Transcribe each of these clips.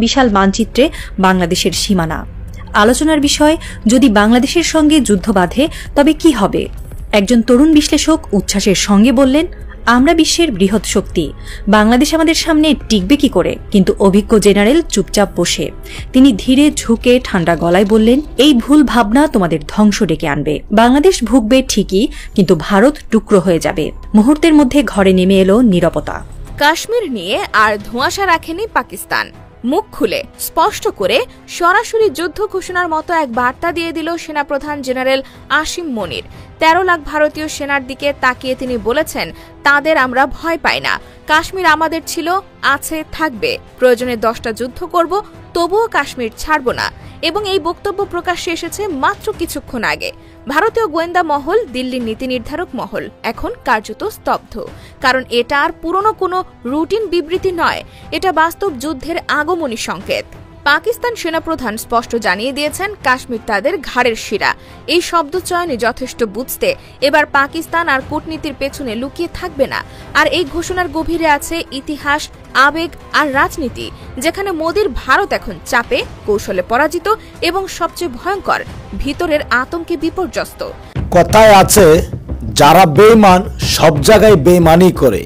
বিশাল মানচিত্রে বাংলাদেশের সীমানা। আলোচনার বিষয়, যদি বাংলাদেশের সঙ্গে যুদ্ধ বাধে তবে কি হবে? একজন তরুণ বিশ্লেষক উচ্ছ্বাসের সঙ্গে বললেন, আমরা বিশ্বের বৃহৎ শক্তি, বাংলাদেশ আমাদের সামনে টিকবে কি করে? কিন্তু অভিজ্ঞ জেনারেল চুপচাপ বসে। তিনি ধীরে ঝুঁকে ঠান্ডা গলায় বললেন, এই ভুল ভাবনা তোমাদের ধ্বংস ডেকে আনবে। বাংলাদেশ ভুগবে ঠিকই, কিন্তু ভারত টুকরো হয়ে যাবে। মুহূর্তের মধ্যে ঘরে নেমে এলো নীরবতা। কাশ্মীর নিয়ে আর ধোঁয়াশা রাখেনি পাকিস্তান। মুখ খুলে স্পষ্ট করে সরাসরি যুদ্ধ ঘোষণার মতো এক বার্তা দিয়ে দিল সেনাপ্রধান জেনারেল আসিম মনির। ১৩ লাখ ভারতীয় সেনার দিকে তাকিয়ে তিনি বলেছেন, তাদের আমরা ভয় পাই না, কাশ্মীর আমাদের ছিল, আছে, থাকবে। প্রয়োজনে 10টা যুদ্ধ করব, তবুও কাশ্মীর ছাড়ব না। এবং এই বক্তব্য প্রকাশ্যে এসেছে মাত্র কিছুক্ষণ আগে। ভারতীয় গোয়েন্দা মহল, দিল্লির নীতি নির্ধারক মহল এখন কার্যত স্তব্ধ। কারণ এটা আর পুরনো কোনো রুটিন বিবৃতি নয়, এটা বাস্তব যুদ্ধের আগমনী সংকেত। পাকিস্তান সেনাপ্রধান স্পষ্ট জানিয়ে দিয়েছেন, কাশ্মীর তাদের ঘাড়ের শিরা। এই শব্দচয়নে যথেষ্ট বুঝতে এবার পাকিস্তান আর কূটনীতির পেছনে লুকিয়ে থাকবে না। আর এই ঘোষণার গভীরে আছে ইতিহাস, আবেগ আর রাজনীতি, যেখানে মোদির ভারত এখন চাপে, কৌশলে পরাজিত এবং সবচেয়ে ভয়ঙ্কর, ভিতরের আতঙ্কে বিপর্যস্ত। কথায় আছে, যারা বেঈমান সব জায়গায় বেঈমানি করে।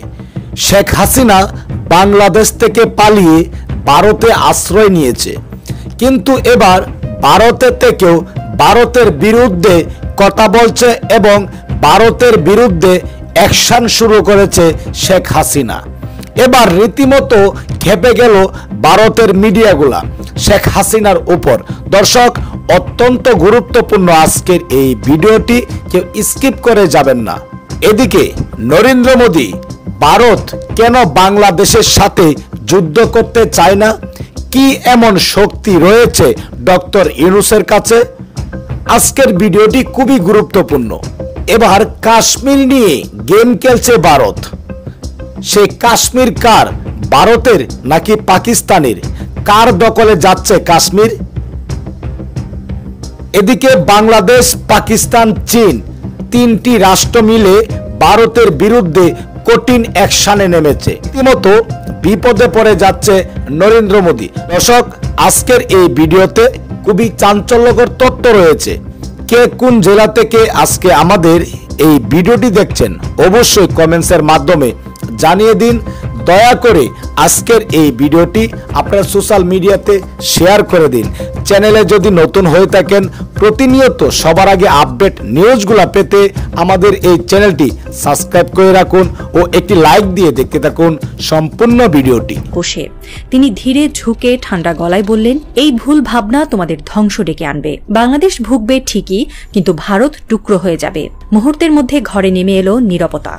শেখ হাসিনা বাংলাদেশ থেকে পালিয়ে ভারতে আশ্রয় নিয়েছে, কিন্তু এবার ভারতের থেকেও ভারতের বিরুদ্ধে কথা বলছে এবং ভারতের বিরুদ্ধে অ্যাকশন শুরু করেছে শেখ হাসিনা। এবার রীতিমতো খেপে গেল ভারতের মিডিয়াগুলা শেখ হাসিনার উপর। দর্শক, অত্যন্ত গুরুত্বপূর্ণ আজকের এই ভিডিওটি, কেউ স্কিপ করে যাবেন না। এদিকে নরেন্দ্র মোদী ভারত কেন বাংলাদেশের সাথে যুদ্ধ করতে চায় না? কি এমন শক্তি রয়েছে ডক্টর ইউনূসের কাছে? আজকের ভিডিওটি খুবই গুরুত্বপূর্ণ। এবার কাশ্মীর নিয়ে গেম খেলছে ভারত। সে কাশ্মীর কার, ভারতের নাকি পাকিস্তানের? কার দখলে যাচ্ছে কাশ্মীর? এদিকে বাংলাদেশ, পাকিস্তান, চীন তিনটি রাষ্ট্র মিলে ভারতের বিরুদ্ধে কঠিন অ্যাকশনে নেমেছে। রীতিমতো বিপদে পড়ে যাচ্ছে নরেন্দ্র মোদী। দর্শক, আজকের এই ভিডিওতে খুবই চাঞ্চল্যকর তথ্য রয়েছে। কে কোন জেলা থেকে আজকে আমাদের এই ভিডিওটি দেখছেন অবশ্যই কমেন্টসের মাধ্যমে জানিয়ে দিন। দয়া করে আজকের এই ভিডিওটি আপনার সোশ্যাল মিডিয়াতে শেয়ার করে দিন। চ্যানেলে যদি নতুন হয়ে থাকেন, প্রতিনিয়ত সবার আগে আপডেট নিউজগুলো পেতে আমাদের এই চ্যানেলটি সাবস্ক্রাইব করে রাখুন ও একটি লাইক দিয়ে দেখতে থাকুন সম্পূর্ণ ভিডিওটি। বসে তিনি ধীরে ঝুঁকে ঠান্ডা গলায় বললেন, এই ভুল ভাবনা তোমাদের ধ্বংস ডেকে আনবে। বাংলাদেশ ভুগবে ঠিকই, কিন্তু ভারত টুকরো হয়ে যাবে। মুহূর্তের মধ্যে ঘরে নেমে এলো নীরবতা।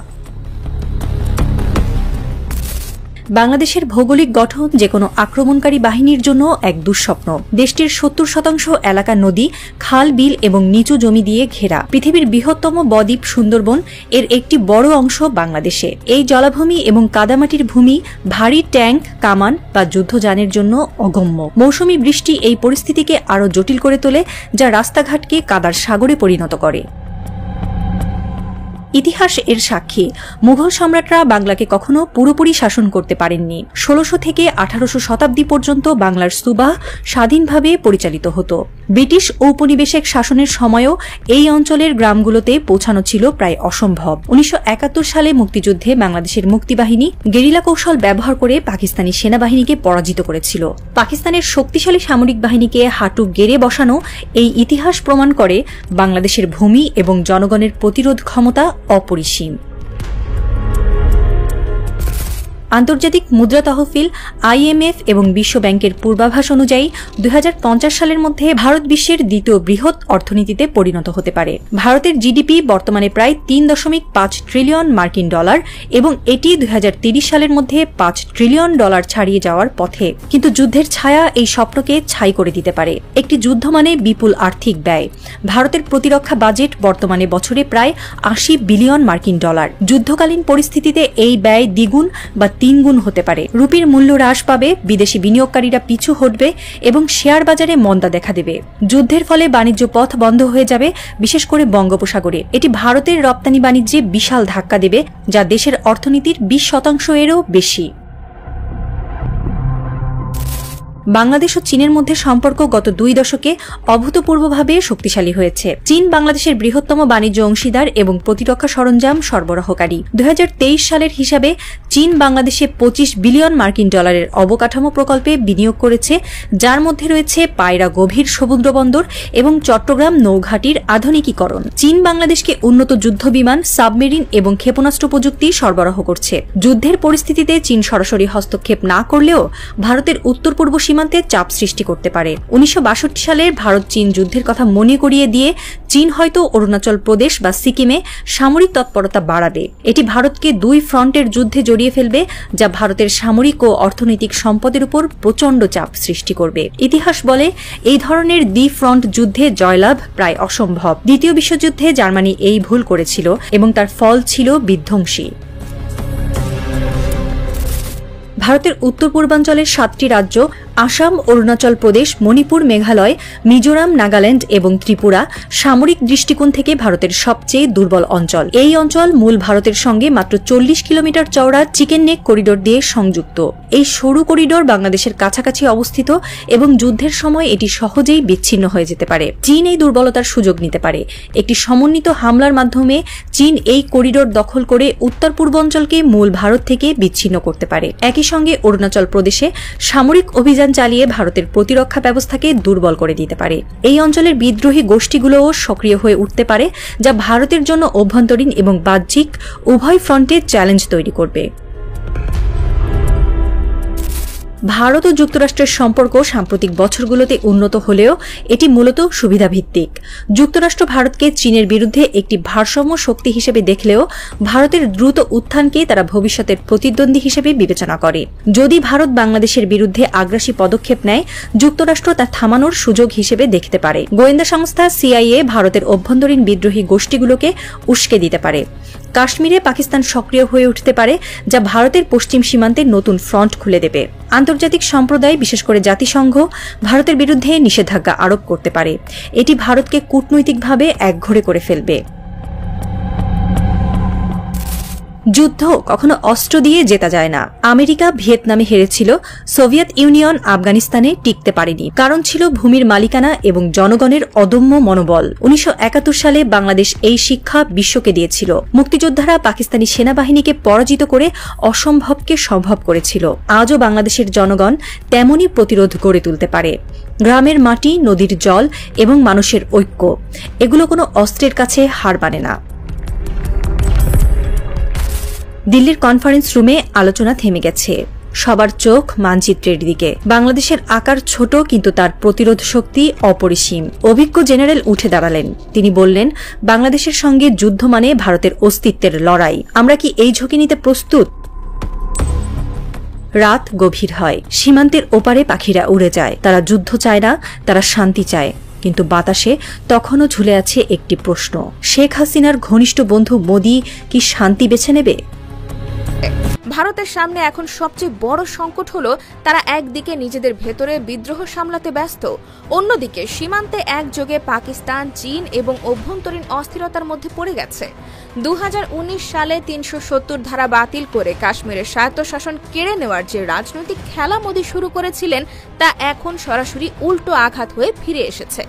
বাংলাদেশের ভৌগোলিক গঠন যে কোনো আক্রমণকারী বাহিনীর জন্য এক দুঃস্বপ্ন। দেশটির ৭০% এলাকা নদী, খাল, বিল এবং নিচু জমি দিয়ে ঘেরা। পৃথিবীর বৃহত্তম বদ্বীপ সুন্দরবন এর একটি বড় অংশ বাংলাদেশে। এই জলাভূমি এবং কাদামাটির ভূমি ভারী ট্যাঙ্ক, কামান বা যুদ্ধযানের জন্য অগম্য। মৌসুমী বৃষ্টি এই পরিস্থিতিকে আরও জটিল করে তোলে, যা রাস্তাঘাটকে কাদার সাগরে পরিণত করে। ইতিহাস এর সাক্ষী। মুঘল সম্রাটরা বাংলাকে কখনো পুরোপুরি শাসন করতে পারেননি। ১৬০০ থেকে ১৮০০ শতাব্দী পর্যন্ত বাংলার সুবাহ স্বাধীনভাবে পরিচালিত হতো। ব্রিটিশ ঔপনিবেশিক শাসনের সময়ও এই অঞ্চলের গ্রামগুলোতে পৌঁছানো ছিল প্রায় অসম্ভব। ১৯৭১ সালে মুক্তিযুদ্ধে বাংলাদেশের মুক্তিবাহিনী গেরিলা কৌশল ব্যবহার করে পাকিস্তানি সেনাবাহিনীকে পরাজিত করেছিল। পাকিস্তানের শক্তিশালী সামরিক বাহিনীকে হাঁটু গেড়ে বসানো এই ইতিহাস প্রমাণ করে বাংলাদেশের ভূমি এবং জনগণের প্রতিরোধ ক্ষমতা অপরিসীম। আন্তর্জাতিক মুদ্রা তহবিল, IMF এবং বিশ্ব ব্যাংকের পূর্বাভাস অনুযায়ী ২০৫০ সালের মধ্যে ভারত বিশ্বের দ্বিতীয় বৃহৎ অর্থনীতিতে পরিণত হতে পারে। ভারতের জিডিপি বর্তমানে প্রায় ৩.৫ ট্রিলিয়ন মার্কিন ডলার এবং এটি ২০৩০ সালের মধ্যে ৫ ট্রিলিয়ন ডলার ছাড়িয়ে যাওয়ার পথে। কিন্তু যুদ্ধের ছায়া এই স্বপ্নকে ছাই করে দিতে পারে। একটি যুদ্ধ মানে বিপুল আর্থিক ব্যয়। ভারতের প্রতিরক্ষা বাজেট বর্তমানে বছরে প্রায় ৮০ বিলিয়ন মার্কিন ডলার। যুদ্ধকালীন পরিস্থিতিতে এই ব্যয় দ্বিগুণ বা ৩ গুণ হতে পারে। রুপির মূল্য হ্রাস পাবে, বিদেশি বিনিয়োগকারীরা পিছু হটবে এবং শেয়ার বাজারে মন্দা দেখা দেবে। যুদ্ধের ফলে বাণিজ্য পথ বন্ধ হয়ে যাবে, বিশেষ করে বঙ্গোপসাগরে। এটি ভারতের রপ্তানি বাণিজ্যে বিশাল ধাক্কা দেবে, যা দেশের অর্থনীতির ২০% এরও বেশি। বাংলাদেশ ও চীনের মধ্যে সম্পর্ক গত 2 দশকে অভূতপূর্বভাবে শক্তিশালী হয়েছে। চীন বাংলাদেশের বৃহত্তম বাণিজ্য অংশীদার এবং প্রতিরক্ষা সরঞ্জাম সরবরাহকারী। 2023 সালের হিসাবে চীন বাংলাদেশে $25 বিলিয়ন অবকাঠামো প্রকল্পে বিনিয়োগ করেছে, যার মধ্যে রয়েছে পায়রা গভীর সমুদ্র বন্দর এবং চট্টগ্রাম নৌঘাটির আধুনিকীকরণ। চীন বাংলাদেশকে উন্নত যুদ্ধবিমান, সাবমেরিন এবং ক্ষেপণাস্ত্র প্রযুক্তি সরবরাহ করছে। যুদ্ধের পরিস্থিতিতে চীন সরাসরি হস্তক্ষেপ না করলেও ভারতের উত্তর পূর্ব সীমান্তে চাপ সৃষ্টি করতে পারে। 1962 সালের ভারত চীন যুদ্ধের কথা মনে করিয়ে দিয়ে চীন হয়তো অরুণাচল প্রদেশ বা সিকিমে সামরিক তৎপরতা বাড়াবে। এটি ভারতকে 2 ফ্রন্টের যুদ্ধে জড়িয়ে ফেলবে, যা ভারতের সামরিক ও অর্থনৈতিক সম্পদের উপর প্রচণ্ড চাপ সৃষ্টি করবে। ইতিহাস বলে এই ধরনের দ্বি-ফ্রন্ট যুদ্ধে জয়লাভ প্রায় অসম্ভব। দ্বিতীয় বিশ্বযুদ্ধে জার্মানি এই ভুল করেছিল এবং তার ফল ছিল বিধ্বংসী। ভারতের উত্তর পূর্বাঞ্চলের 7টি রাজ্য আসাম, অরুণাচল প্রদেশ, মণিপুর, মেঘালয়, মিজোরাম, নাগাল্যান্ড এবং ত্রিপুরা সামরিক দৃষ্টিকোণ থেকে ভারতের সবচেয়ে দুর্বল অঞ্চল। এই অঞ্চল মূল ভারতের সঙ্গে মাত্র 40 কিলোমিটার চওড়া চিকেন নেক করিডোর দিয়ে সংযুক্ত। এই সরু করিডোর বাংলাদেশের কাছাকাছি অবস্থিত এবং যুদ্ধের সময় এটি সহজেই বিচ্ছিন্ন হয়ে যেতে পারে। চীন এই দুর্বলতার সুযোগ নিতে পারে। একটি সমন্বিত হামলার মাধ্যমে চীন এই করিডোর দখল করে উত্তর পূর্বাঞ্চলকে মূল ভারত থেকে বিচ্ছিন্ন করতে পারে। একই সঙ্গে অরুণাচল প্রদেশে সামরিক অভিযান চালিয়ে ভারতের প্রতিরক্ষা ব্যবস্থাকে দুর্বল করে দিতে পারে। এই অঞ্চলের বিদ্রোহী গোষ্ঠীগুলোও সক্রিয় হয়ে উঠতে পারে, যা ভারতের জন্য অভ্যন্তরীণ এবং বাহ্যিক উভয় ফ্রন্টে চ্যালেঞ্জ তৈরি করবে। ভারত ও যুক্তরাষ্ট্রের সম্পর্ক সাম্প্রতিক বছরগুলোতে উন্নত হলেও এটি মূলত সুবিধাভিত্তিক। যুক্তরাষ্ট্র ভারতকে চীনের বিরুদ্ধে একটি ভারসাম্য শক্তি হিসেবে দেখলেও ভারতের দ্রুত উত্থানকে তারা ভবিষ্যতের প্রতিদ্বন্দ্বী হিসেবে বিবেচনা করে। যদি ভারত বাংলাদেশের বিরুদ্ধে আগ্রাসী পদক্ষেপ নেয়, যুক্তরাষ্ট্র তা থামানোর সুযোগ হিসেবে দেখতে পারে। গোয়েন্দা সংস্থা CIA ভারতের অভ্যন্তরীণ বিদ্রোহী গোষ্ঠীগুলোকে উস্কে দিতে পারে। কাশ্মীরে পাকিস্তান সক্রিয় হয়ে উঠতে পারে, যা ভারতের পশ্চিম সীমান্তে নতুন ফ্রন্ট খুলে দেবে। আন্তর্জাতিক সম্প্রদায়, বিশেষ করে জাতিসংঘ, ভারতের বিরুদ্ধে নিষেধাজ্ঞা আরোপ করতে পারে। এটি ভারতকে কূটনৈতিকভাবে একঘরে করে ফেলবে। যুদ্ধ কখনো অস্ত্র দিয়ে জেতা যায় না। আমেরিকা ভিয়েতনামে হেরেছিল, সোভিয়েত ইউনিয়ন আফগানিস্তানে টিকতে পারেনি। কারণ ছিল ভূমির মালিকানা এবং জনগণের অদম্য মনোবল। 1971 সালে বাংলাদেশ এই শিক্ষা বিশ্বকে দিয়েছিল। মুক্তিযোদ্ধারা পাকিস্তানি সেনাবাহিনীকে পরাজিত করে অসম্ভবকে সম্ভব করেছিল। আজও বাংলাদেশের জনগণ তেমনই প্রতিরোধ গড়ে তুলতে পারে। গ্রামের মাটি, নদীর জল এবং মানুষের ঐক্য, এগুলো কোনো অস্ত্রের কাছে হার মানে না। দিল্লির কনফারেন্স রুমে আলোচনা থেমে গেছে। সবার চোখ মানচিত্রের দিকে। বাংলাদেশের আকার ছোট, কিন্তু তার প্রতিরোধ শক্তি অপরিসীম। অভিজ্ঞ জেনারেল উঠে দাঁড়ালেন। তিনি বললেন, বাংলাদেশের সঙ্গে যুদ্ধ মানে ভারতের অস্তিত্বের লড়াই। আমরা কি এই ঝুঁকি নিতে প্রস্তুত? রাত গভীর হয়। সীমান্তের ওপারে পাখিরা উড়ে যায়। তারা যুদ্ধ চায় না, তারা শান্তি চায়। কিন্তু বাতাসে তখনও ঝুলে আছে একটি প্রশ্ন: শেখ হাসিনার ঘনিষ্ঠ বন্ধু মোদি কি শান্তি বেছে নেবে? ভারতের সামনে এখন সবচেয়ে বড় সংকট হলো তারা একদিকে নিজেদের ভেতরে বিদ্রোহ সামলাতে ব্যস্ত, অন্যদিকে সীমান্তে একযোগে পাকিস্তান, চীন এবং অভ্যন্তরীণ অস্থিরতার মধ্যে পড়ে গেছে। 2019 সালে 370 ধারা বাতিল করে কাশ্মীরের স্বায়ত্তশাসন কেড়ে নেওয়ার যে রাজনৈতিক খেলা মোদি শুরু করেছিলেন, তা এখন সরাসরি উল্টো আঘাত হয়ে ফিরে এসেছে।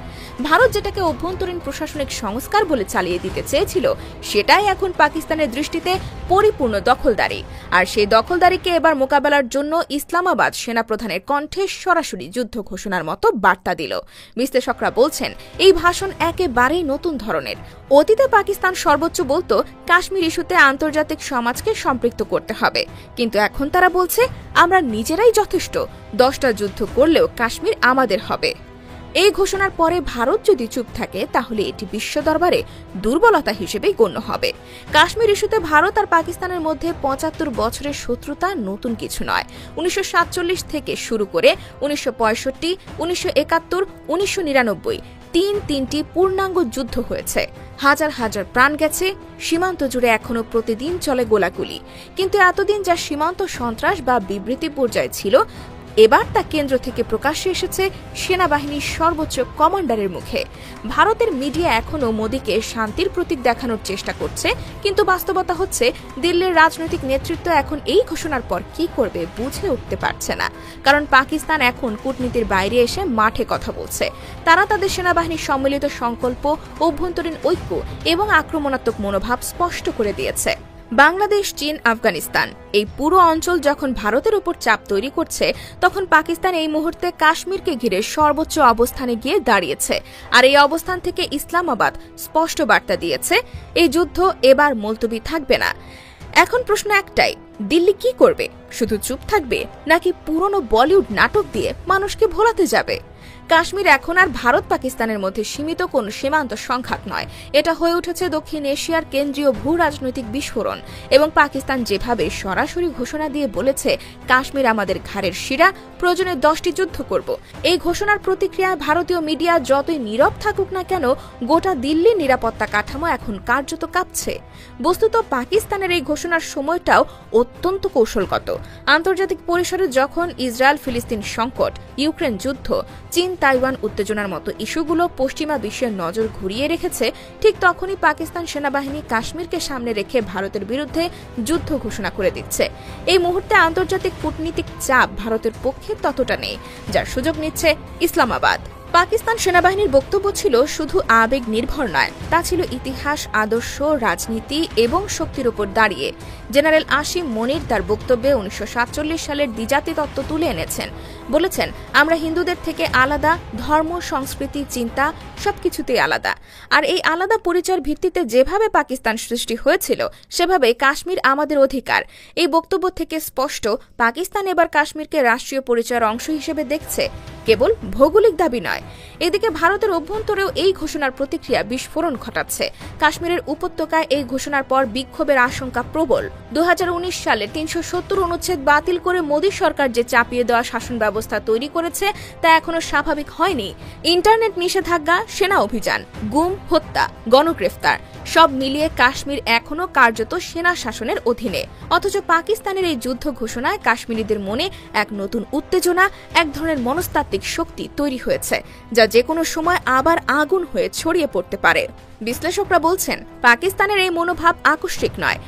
ভারত যেটাকে অভ্যন্তরীণ প্রশাসনিক সংস্কার বলে চালিয়ে দিতে চেয়েছিল, সেটাই এখন পাকিস্তানের দৃষ্টিতে পরিপূর্ণ দখলদারি। আর সেই দখলদারিকে এবার মোকাবেলার জন্য ইসলামাবাদ সেনাপ্রধানের কণ্ঠে সরাসরি যুদ্ধ ঘোষণার মতো বার্তা দিল। বিশ্লেষকরা বলছেন, এই ভাষণ একেবারেই নতুন ধরনের। অতীতে পাকিস্তান সর্বোচ্চ বলতো কাশ্মীর ইস্যুতে আন্তর্জাতিক সমাজকে সম্পৃক্ত করতে হবে, কিন্তু এখন তারা বলছে, আমরা নিজেরাই যথেষ্ট। 10টা যুদ্ধ করলেও কাশ্মীর আমাদের হবে। এই ঘোষণার পরে ভারত যদি চুপ থাকে, তাহলে এটি বিশ্ব দরবারে দুর্বলতা হিসেবেই গণ্য হবে। কাশ্মীর ইস্যুতে ভারত আর পাকিস্তানের মধ্যে 75 বছরের শত্রুতা নতুন কিছু নয়। 1947 থেকে শুরু করে 1965, 1971, 1999 তিনটি পূর্ণাঙ্গ যুদ্ধ হয়েছে। হাজার হাজার প্রাণ গেছে। সীমান্ত জুড়ে এখনো প্রতিদিন চলে গোলাগুলি। কিন্তু এতদিন যা সীমান্ত সন্ত্রাস বা বিবৃতি পর্যায়ে ছিল, এবার তা কেন্দ্র থেকে প্রকাশ্যে এসেছে সেনাবাহিনীর সর্বোচ্চ কমান্ডারের মুখে। ভারতের মিডিয়া এখনও মোদীকে শান্তির প্রতীক দেখানোর চেষ্টা করছে, কিন্তু বাস্তবতা হচ্ছে দিল্লির রাজনৈতিক নেতৃত্ব এখন এই ঘোষণার পর কি করবে বুঝে উঠতে পারছে না। কারণ পাকিস্তান এখন কূটনীতির বাইরে এসে মাঠে কথা বলছে। তারা তাদের সেনাবাহিনীর সম্মিলিত সংকল্প, অভ্যন্তরীণ ঐক্য এবং আক্রমণাত্মক মনোভাব স্পষ্ট করে দিয়েছে। বাংলাদেশ, চীন, আফগানিস্তান এই পুরো অঞ্চল যখন ভারতের উপর চাপ তৈরি করছে, তখন পাকিস্তান এই মুহূর্তে কাশ্মীরকে ঘিরে সর্বোচ্চ অবস্থানে গিয়ে দাঁড়িয়েছে। আর এই অবস্থান থেকে ইসলামাবাদ স্পষ্ট বার্তা দিয়েছে, এই যুদ্ধ এবার মুলতবি থাকবে না। এখন প্রশ্ন একটাই, দিল্লি কি করবে? শুধু চুপ থাকবে, নাকি পুরনো বলিউড নাটক দিয়ে মানুষকে ভোলাতে যাবে? কাশ্মীর এখন আর ভারত পাকিস্তানের মধ্যে সীমিত কোন সীমান্ত সংঘাত নয়, এটা হয়ে উঠেছে দক্ষিণ এশিয়ার কেন্দ্রীয় ভূ রাজনৈতিক বিস্ফোরণ। এবং পাকিস্তান যেভাবে সরাসরি ঘোষণা দিয়ে বলেছে, কাশ্মীর আমাদের ঘাড়ের শিরা, প্রয়োজনে 10টি যুদ্ধ করব, এই ঘোষণার প্রতিক্রিয়ায় ভারতীয় মিডিয়া যতই নীরব থাকুক না কেন, গোটা দিল্লির নিরাপত্তা কাঠামো এখন কার্যত কাঁপছে। বস্তুত পাকিস্তানের এই ঘোষণার সময়টাও অত্যন্ত কৌশলগত। আন্তর্জাতিক পরিসরে যখন ইসরায়েল ফিলিস্তিন সংকট, ইউক্রেন যুদ্ধ, চীন তাইওয়ান উত্তেজনার মতো ইস্যুগুলো পশ্চিমা বিশ্বের নজর ঘুরিয়ে রেখেছে, ঠিক তখনই পাকিস্তান সেনাবাহিনী কাশ্মীরকে সামনে রেখে ভারতের বিরুদ্ধে যুদ্ধ ঘোষণা করে দিচ্ছে। এই মুহূর্তে আন্তর্জাতিক কূটনীতিক চাপ ভারতের পক্ষে ততটা নেই, যার সুযোগ নিচ্ছে ইসলামাবাদ। পাকিস্তান সেনাবাহিনীর বক্তব্য ছিল শুধু আবেগ নির্ভর নয়, তা ছিল ইতিহাস, আদর্শ, রাজনীতি এবং শক্তির উপর দাঁড়িয়ে। জেনারেল আসিম মনির তার বক্তব্যে 1947 সালের দ্বিজাতি তত্ত্ব তুলে এনেছেন। বলেছেন, আমরা হিন্দুদের থেকে আলাদা, ধর্ম, সংস্কৃতি, চিন্তা সবকিছুতেই আলাদা। আর এই আলাদা পরিচয়ের ভিত্তিতে যেভাবে পাকিস্তান সৃষ্টি হয়েছিল, সেভাবে কাশ্মীর আমাদের অধিকার। এই বক্তব্য থেকে স্পষ্ট, পাকিস্তান এবার কাশ্মীরকে রাষ্ট্রীয় পরিচয়ের অংশ হিসেবে দেখছে, কেবল ভৌগোলিক দাবি নয়। এদিকে ভারতের অভ্যন্তরেও এই ঘোষণার প্রতিক্রিয়া বিস্ফোরণ ঘটাচ্ছে। কাশ্মীরের উপত্যকায় এই ঘোষণার পর বিক্ষোভের আশঙ্কা প্রবল। 2019 সালে 370 অনুচ্ছেদ বাতিল করে মোদী সরকার যে চাপিয়ে দেওয়া শাসন ব্যবস্থা তৈরি করেছে, তা এখনো স্বাভাবিক হয়নি। ইন্টারনেট নিষেধাজ্ঞা, সেনা অভিযান, গুম, হত্যা, গণগ্রেফতার সব মিলিয়ে কাশ্মীর এখনো কার্যত সেনা শাসনের অধীনে। অথচ পাকিস্তানের এই যুদ্ধ ঘোষণায় কাশ্মীরিদের মনে এক নতুন উত্তেজনা, এক ধরনের মনস্তাত্ত্বিক শক্তি তৈরি হয়েছে, যা যে কোনো সময় আবার আগুন হয়ে ছড়িয়ে পড়তে পারে। বিশ্লেষকরা বলছেন, পাকিস্তানের এই মনোভাব আকস্মিক নয়,